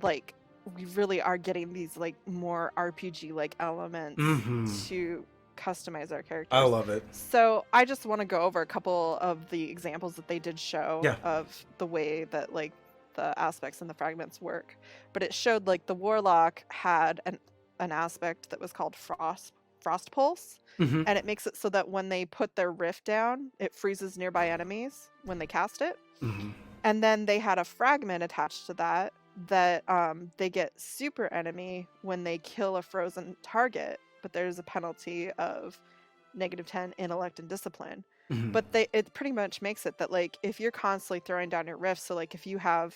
like we really are getting these like more RPG like elements to customize our characters. I love it. So I just want to go over a couple of the examples that they did show of the way that like the aspects and the fragments work. But it showed like the Warlock had an aspect that was called Frost Pulse, and it makes it so that when they put their rift down, it freezes nearby enemies when they cast it. And then they had a fragment attached to that they get super enemy when they kill a frozen target, but there's a penalty of -10 intellect and discipline. But it pretty much makes it that like if you're constantly throwing down your rift, so like if you have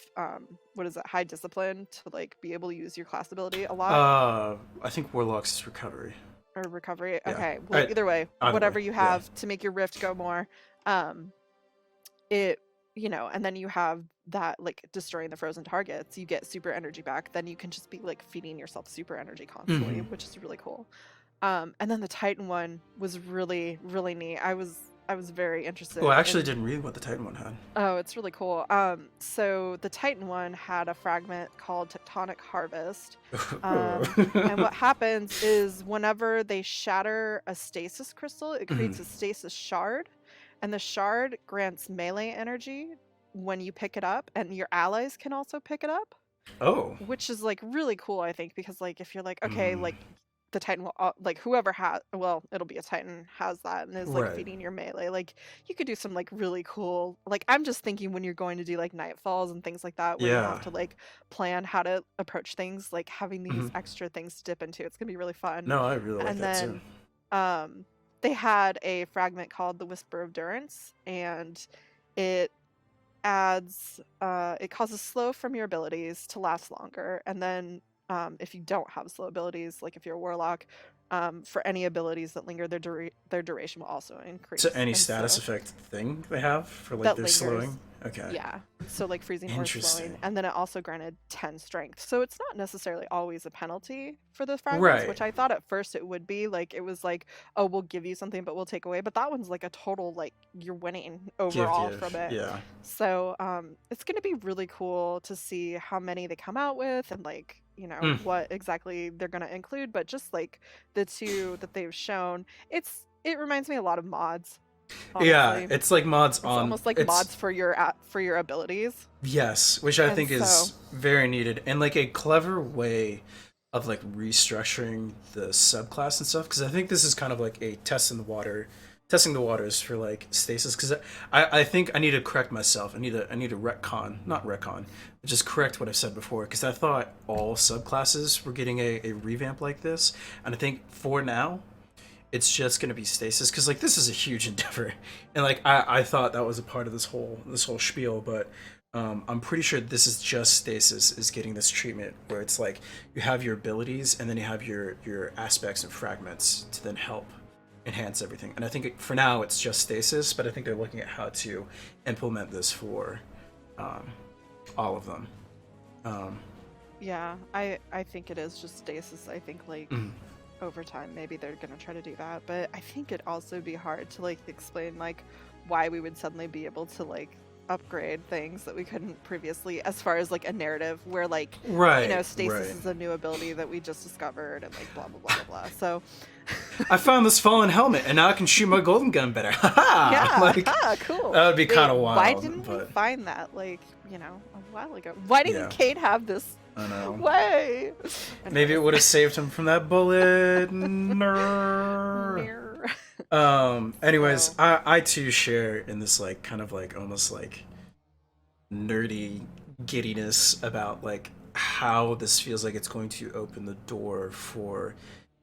high discipline to like be able to use your class ability a lot. I think Warlock's is recovery. Or recovery. Okay. Well, either way, whatever you have to make your rift go more, it and then you have that like destroying the frozen targets, you get super energy back, then you can just be like feeding yourself super energy constantly, which is really cool. And then the Titan one was really, really neat. I was very interested. Well, I actually didn't read what the Titan one had. Oh, it's really cool. So the Titan one had a fragment called Tectonic Harvest. And what happens is whenever they shatter a stasis crystal, it creates a stasis shard. And the shard grants melee energy when you pick it up, and your allies can also pick it up. Oh. Which is like really cool, I think, because like if you're like, okay, like the Titan will like whoever has, well, it'll be a Titan has that and is like feeding your melee. Like you could do some like really cool, like I'm just thinking when you're going to do like nightfalls and things like that, where you have to like plan how to approach things, like having these extra things to dip into. It's gonna be really fun. No, I really like that too. They had a fragment called the Whisper of Durance, and it adds it causes slow from your abilities to last longer, and then if you don't have slow abilities, like if you're a Warlock, for any abilities that linger, their duration will also increase. So any status effect thing they have for like their slowing? Okay. Yeah. So like freezing or slowing. And then it also granted 10 strength. So it's not necessarily always a penalty for the fragments, which I thought at first it would be. Like it was like, oh, we'll give you something, but we'll take away. But that one's like a total, like you're winning overall from it. Yeah. So it's going to be really cool to see how many they come out with and like, what exactly they're going to include. But just like the two that they've shown, it reminds me a lot of mods. Honestly. Yeah, it's like mods on. It's almost like mods for your abilities. Yes, which I think is very needed, and like a clever way of like restructuring the subclass and stuff. Because I think this is kind of like a testing the waters for like stasis. Because I think I need to correct myself. I need to not retcon, but just correct what I've said before. Because I thought all subclasses were getting a revamp like this, and I think for now, it's just gonna be stasis, because like this is a huge endeavor, and like I thought that was a part of this whole spiel, but I'm pretty sure this is just stasis is getting this treatment where it's like you have your abilities and then you have your aspects and fragments to then help enhance everything. And I think for now it's just stasis, but I think they're looking at how to implement this for all of them. Yeah, I think it is just stasis. I think like over time maybe they're gonna try to do that, but I think it'd also be hard to like explain like why we would suddenly be able to like upgrade things that we couldn't previously, as far as like a narrative where like stasis is a new ability that we just discovered and like blah blah blah blah blah. So I found this fallen helmet and now I can shoot my golden gun better. Yeah, like, cool. That would be kind of wild. Why didn't we find that like a while ago? Why didn't Kate have this I know. Way. Maybe it would have saved him from that bullet. Anyways, So, I too share in this like kind of like almost like nerdy giddiness about like how this feels like it's going to open the door for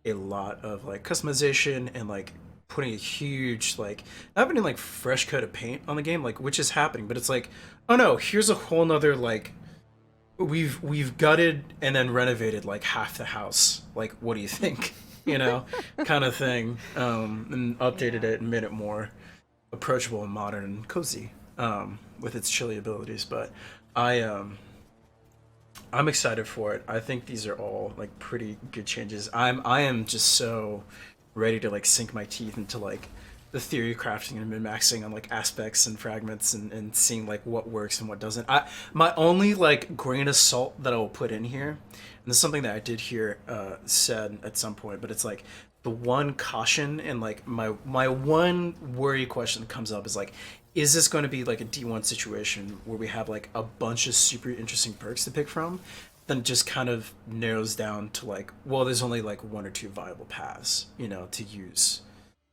a lot of like customization and like putting a huge like not putting like fresh coat of paint on the game, like which is happening, but it's like, oh no, here's a whole nother like we've gutted and then renovated like half the house. Like, what do you think? You know, kind of thing. And updated it and made it more approachable and modern and cozy with its chilly abilities. But I I'm excited for it. I think these are all like pretty good changes. I am just so ready to like sink my teeth into like the theory crafting and min-maxing on like aspects and fragments and seeing like what works and what doesn't. My only like grain of salt that I will put in here, and this is something that I did hear said at some point, but it's like the one caution and like my one worry question that comes up is like, is this going to be like a D1 situation where we have like a bunch of super interesting perks to pick from, then just kind of narrows down to like, well, there's only like one or two viable paths, you know, to use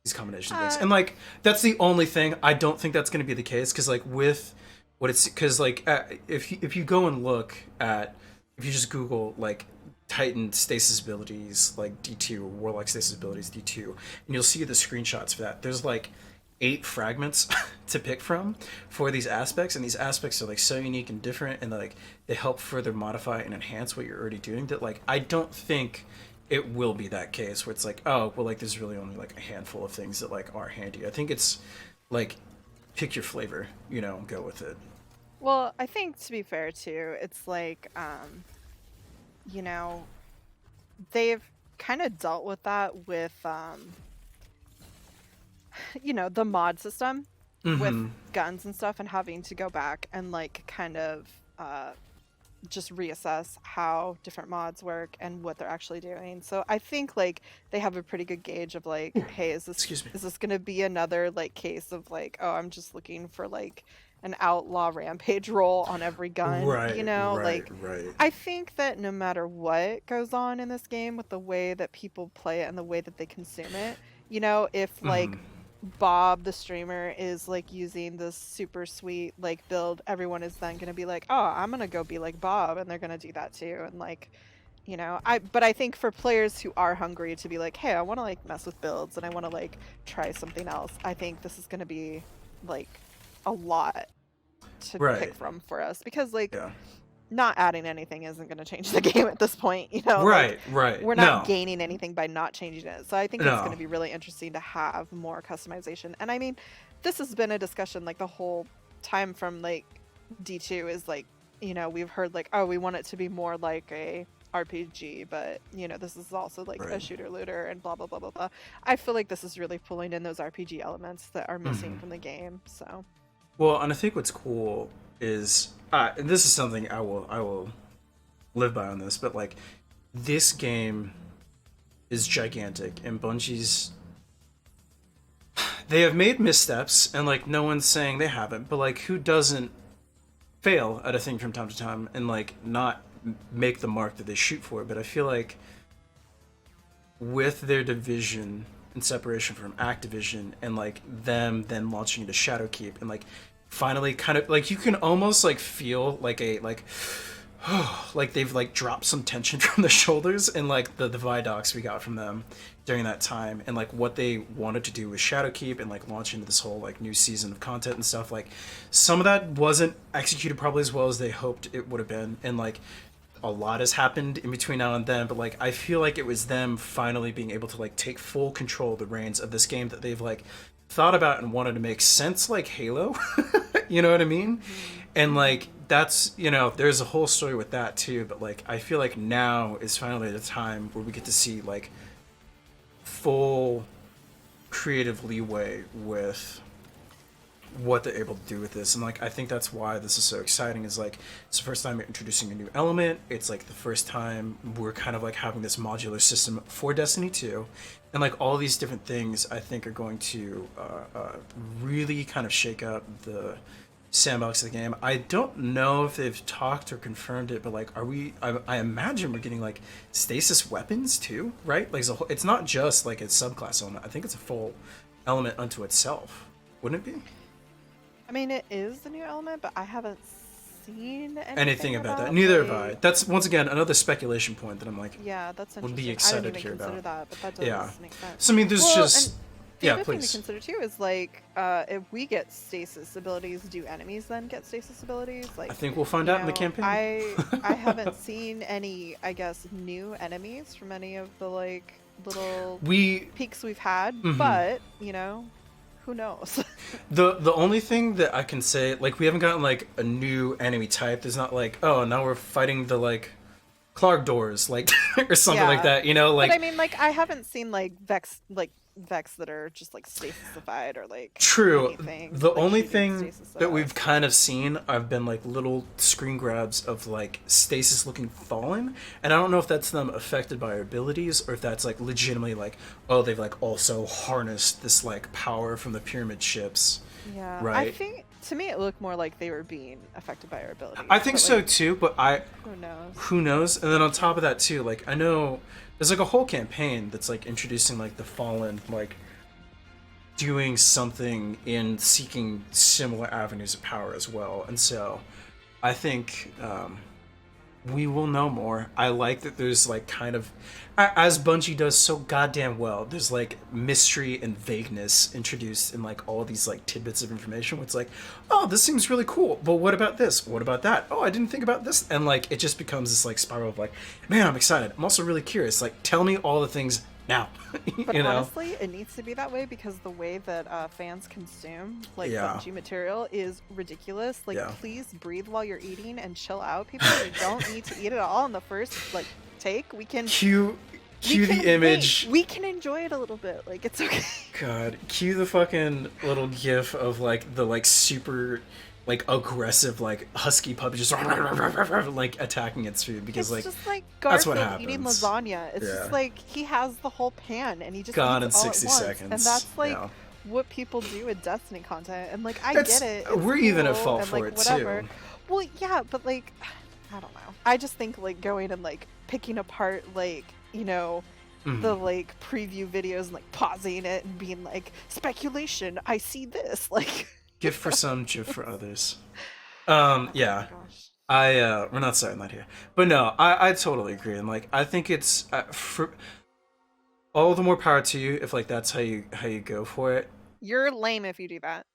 these combination things. And like that's the only thing. I don't think that's going to be the case because like with what it's because like if you go and look at, if you just Google like Titan stasis abilities like D2 or Warlock stasis abilities D2, and you'll see the screenshots for that. There's like 8 fragments to pick from for these aspects, and these aspects are like so unique and different, and like they help further modify and enhance what you're already doing, that like I don't think it will be that case where it's like, oh well, like there's really only like a handful of things that like are handy. I think it's like pick your flavor, you know, and go with it. well, I think to be fair too, it's like, you know, they've kind of dealt with that with, you know, the mod system with guns and stuff, and having to go back and like kind of just reassess how different mods work and what they're actually doing. So I think like they have a pretty good gauge of like, hey, Excuse me. is this going to be another like case of like, oh, I'm just looking for like an outlaw rampage roll on every gun, you Right, know? right, Like right. I think that no matter what goes on in this game with the way that people play it and the way that they consume it, you know, if like Bob the streamer is like using this super sweet like build, everyone is then going to be like, oh, I'm going to go be like Bob, and they're going to do that too. And like, you know, I think for players who are hungry to be like, hey, I want to like mess with builds and I want to like try something else, I think this is going to be like a lot to pick Right. from for us, because like Yeah. not adding anything isn't going to change the game at this point, you know, like Right, right. we're not No. gaining anything by not changing it. So I think it's going to No. be really interesting to have more customization. And I mean, this has been a discussion like the whole time from like D2 is like, you know, we've heard like, oh, we want it to be more like a RPG, but you know, this is also like a Right. shooter looter and blah blah blah blah blah. I feel like this is really pulling in those RPG elements that are missing from the game. So Well, and I think what's cool is, and this is something I will live by on this, but like this game is gigantic, and Bungie's, they have made missteps, and like no one's saying they haven't, but like who doesn't fail at a thing from time to time and like not make the mark that they shoot for? But I feel like with their division and separation from Activision and like them then launching into Shadowkeep and like finally kind of like you can almost like feel like a like like they've like dropped some tension from their shoulders, and like the Vidocs we got from them during that time, and like what they wanted to do with Shadowkeep and like launch into this whole like new season of content and stuff. Like some of that wasn't executed probably as well as they hoped it would have been, and like a lot has happened in between now and then, but like I feel like it was them finally being able to like take full control of the reins of this game that they've like thought about and wanted to make sense, like Halo. You know what I mean? And like that's, you know, there's a whole story with that too, but like I feel like now is finally the time where we get to see like full creative leeway with what they're able to do with this. And like I think that's why this is so exciting, is like it's the first time you're introducing a new element. It's like the first time we're kind of like having this modular system for Destiny 2, and like all these different things I think are going to really kind of shake up the sandbox of the game. I don't know if they've talked or confirmed it, but like, are we? I imagine we're getting like stasis weapons too, right? Like, it's not just like a subclass element. I think it's a full element unto itself. Wouldn't it be? I mean, it is the new element, but I haven't seen anything about that. Neither have I. That's once again another speculation point that I'm like, yeah, that's interesting. Would be excited to hear consider about. That, but that does make sense. So I mean, there's just the other thing to consider too is like, if we get stasis abilities, do enemies then get stasis abilities? Like, I think we'll find out in the campaign. I haven't seen any, I guess, new enemies from any of the like little peaks we've had, but you know, who knows? The only thing that I can say, like, we haven't gotten like a new enemy type. There's not like, oh, now we're fighting the like Clark doors, like or something like that, you know? Like, but I mean, like, I haven't seen like Vex that are just like stasified or like true. Anything, the like, only thing that we've kind of seen have been like little screen grabs of like stasis looking fallen, and I don't know if that's them affected by our abilities or if that's like legitimately like, oh, they've like also harnessed this like power from the pyramid ships. Yeah, right. I think to me it looked more like they were being affected by our abilities. I think so too, but who knows? And then on top of that too, like, I know there's like a whole campaign that's like introducing like the fallen, like doing something in seeking similar avenues of power as well. And so I think we will know more. I like that there's like kind of, as Bungie does so goddamn well, there's like mystery and vagueness introduced in like all these like tidbits of information where it's like, oh, this seems really cool, but what about this? What about that? Oh, I didn't think about this. And like, it just becomes this like spiral of like, man, I'm excited. I'm also really curious. Like, tell me all the things now. But honestly, it needs to be that way because the way that fans consume like Bungie material is ridiculous. Like, please breathe while you're eating and chill out, people. You don't need to eat it all in the first like take. We can cue the image. We can enjoy it a little bit. Like, it's okay. God, cue the fucking little gif of like the like super like aggressive like husky puppy just like attacking its food because it's like just like that's what Garfield happens. Eating lasagna. It's just like he has the whole pan and he just gone in eats all 60 at once. seconds. And that's like what people do with Destiny content. And like I get it. We're cool even at fault and, for like, it whatever. too. Well, yeah, but like I don't know. I just think like going and like picking apart like, you know, the like preview videos and like pausing it and being like, speculation, I see this, like gift for some, GIF for others. Yeah. We're not starting that here, but no, I totally agree, and like I think it's for all the more power to you if like that's how you go for it. You're lame if you do that.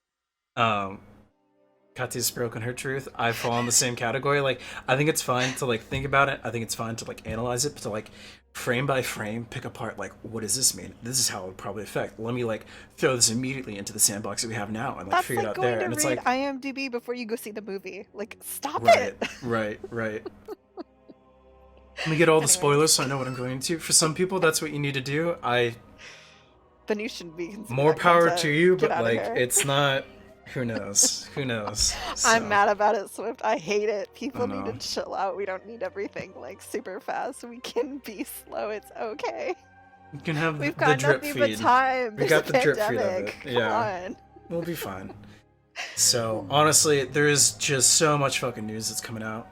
Katya's spoken her truth. I fall in the same category. Like, I think it's fine to like think about it. I think it's fine to like analyze it, but to like frame by frame pick apart like, what does this mean? This is how it would probably affect. Let me like throw this immediately into the sandbox that we have now and like figure it out there. And it's like IMDb before you go see the movie. Like, stop it. Right. Let me get all the spoilers so I know what I'm going into. For some people, that's what you need to do. Then you shouldn't be more power to you, but like it's not. Who knows? So. I'm mad about it, Swift. I hate it. People need to chill out. We don't need everything like super fast. We can be slow. It's okay. You can have We've got drip nothing feed. but time. We got the pandemic. drip feed of it. Come on. We'll be fine. So honestly, there is just so much fucking news that's coming out.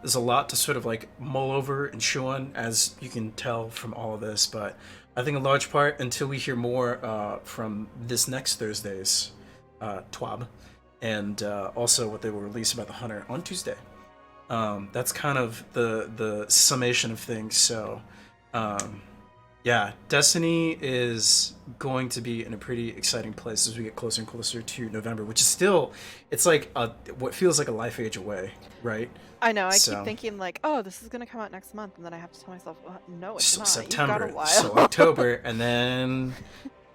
There's a lot to sort of like mull over and chew on, as you can tell from all of this. But I think in large part, until we hear more from this next Thursday's TWAB, and also what they will release about the Hunter on Tuesday. That's kind of the summation of things. So yeah, Destiny is going to be in a pretty exciting place as we get closer and closer to November, which is still, it's like what feels like a life age away, right? I know. I keep thinking like, oh, this is gonna come out next month, and then I have to tell myself, well, no, it's not. September, you've got a while. So October, and then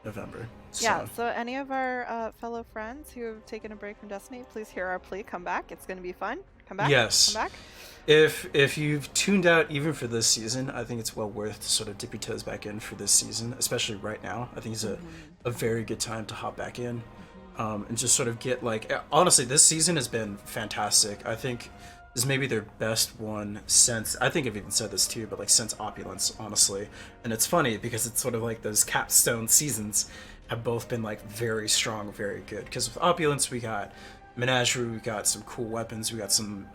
November. Yeah, so any of our fellow friends who have taken a break from Destiny, please hear our plea. Come back. It's going to be fun. Come back. Yes. Come back. If you've tuned out even for this season, I think it's well worth to sort of dip your toes back in for this season, especially right now. I think it's a very good time to hop back in and just sort of get like... Honestly, this season has been fantastic. I think this is maybe their best one since... I think I've even said this too, but like since Opulence, honestly. And it's funny because it's sort of like those capstone seasons have both been like very strong, very good. Because with Opulence, we got menagerie. We got some cool weapons. We got some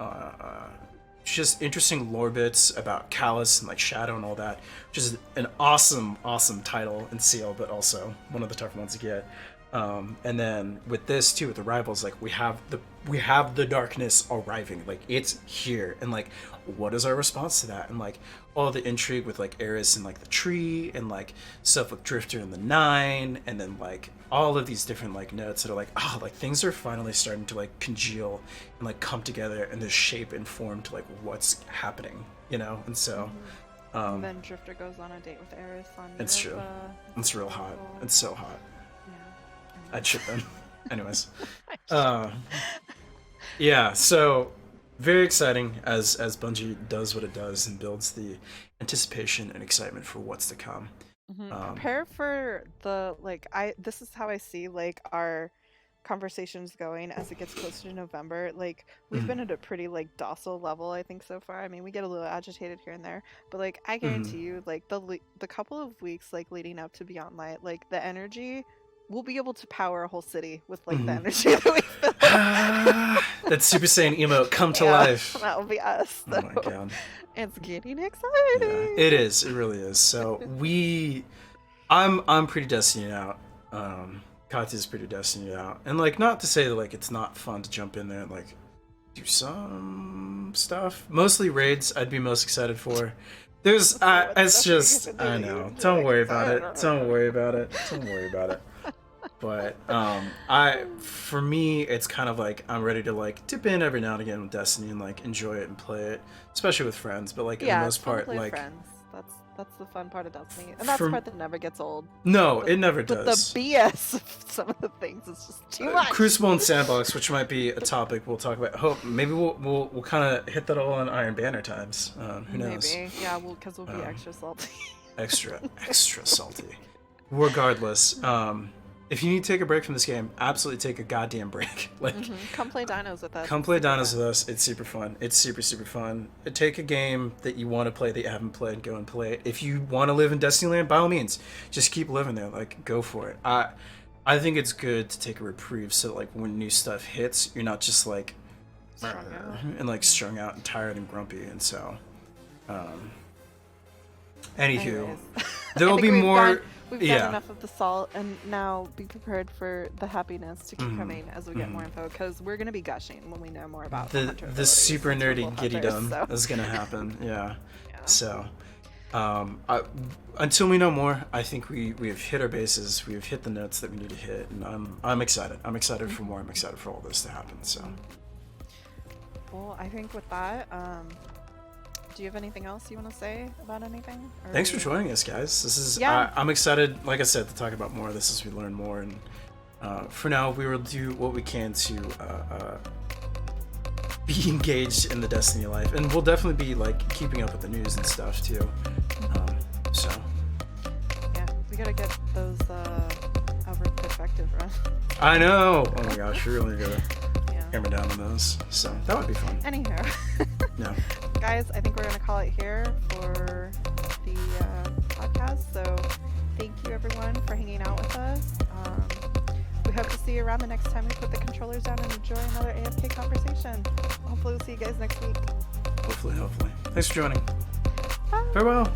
just interesting lore bits about Callus and like Shadow and all that, which is an awesome title and seal, but also one of the tougher ones to get. And then with this too, with the rivals, like we have the darkness arriving, like it's here, and like what is our response to that? And like all the intrigue with like Eris and like the tree, and like stuff with Drifter and the Nine, and then like all of these different like notes that are like, oh, like things are finally starting to like congeal and like come together in this shape and form to like what's happening, you know? And so and then Drifter goes on a date with Eris on it's true. It's real hot. It's so hot. I'd ship them. Anyways. Yeah, so very exciting as Bungie does what it does and builds the anticipation and excitement for what's to come. Prepare for the this is how I see like our conversations going as it gets closer to November. Like we've been at a pretty like docile level, I think, so far. I mean, we get a little agitated here and there, but like I guarantee you, like the couple of weeks like leading up to Beyond Light, like the energy, we'll be able to power a whole city with like the energy that we feel. That Super Saiyan emote come to life. That will be us. So. Oh my god. It's getting exciting. Yeah, it is. It really is. So I'm pretty Destiny out. Katya's pretty Destiny out, and like not to say that like it's not fun to jump in there and like do some stuff. Mostly raids. I'd be most excited for. There's it's just I know. Don't worry about it. Don't worry about it. Don't worry about it. But for me, it's kind of like I'm ready to like dip in every now and again with Destiny and like enjoy it and play it, especially with friends. But like in the most part, like friends. That's the fun part of Destiny, and that's the part that never gets old. No, it never does. But the BS of some of the things is just too much. Crucible and Sandbox, which might be a topic we'll talk about. Hope maybe we'll kind of hit that all in Iron Banner times. Who knows? Maybe, yeah. Because we'll be extra salty. extra salty. Regardless, if you need to take a break from this game, absolutely take a goddamn break. Like, come play Dinos with us. Come play Dinos with us. It's super fun. It's super fun. Take a game that you want to play that you haven't played, go and play it. If you want to live in Destiny Land, by all means, just keep living there. Like, go for it. I think it's good to take a reprieve so that, like, when new stuff hits, you're not just like and like strung out and tired and grumpy. And so, anywho, there will be more. We've got enough of the salt, and now be prepared for the happiness to keep coming as we get more info, because we're going to be gushing when we know more about the super nerdy giddydom is going to happen. Yeah. So, until we know more, I think we have hit our bases. We have hit the notes that we need to hit, and I'm excited. I'm excited for more. I'm excited for all this to happen. So. Well, I think with that, do you have anything else you want to say about anything? Thanks for joining us, guys. This is I'm excited, like I said, to talk about more of this as we learn more. And for now, we will do what we can to be engaged in the Destiny life, and we'll definitely be like keeping up with the news and stuff too. So yeah, we gotta get those Albert perspective run. I know. Oh my gosh, we really gotta hammer down on those. So that would be fun. Anyhow. No. Guys, I think we're going to call it here for the podcast. So thank you, everyone, for hanging out with us. We hope to see you around the next time we put the controllers down and enjoy another AFK conversation. Hopefully we'll see you guys next week. Hopefully. Thanks for joining. Bye. Farewell.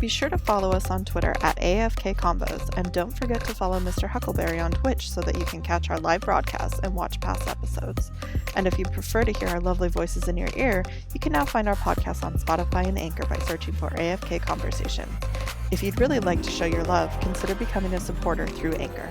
Be sure to follow us on Twitter at AFK Combos, and don't forget to follow Mr. Huckleberry on Twitch so that you can catch our live broadcasts and watch past episodes. And if you prefer to hear our lovely voices in your ear, you can now find our podcast on Spotify and Anchor by searching for AFK Conversations. If you'd really like to show your love, consider becoming a supporter through Anchor.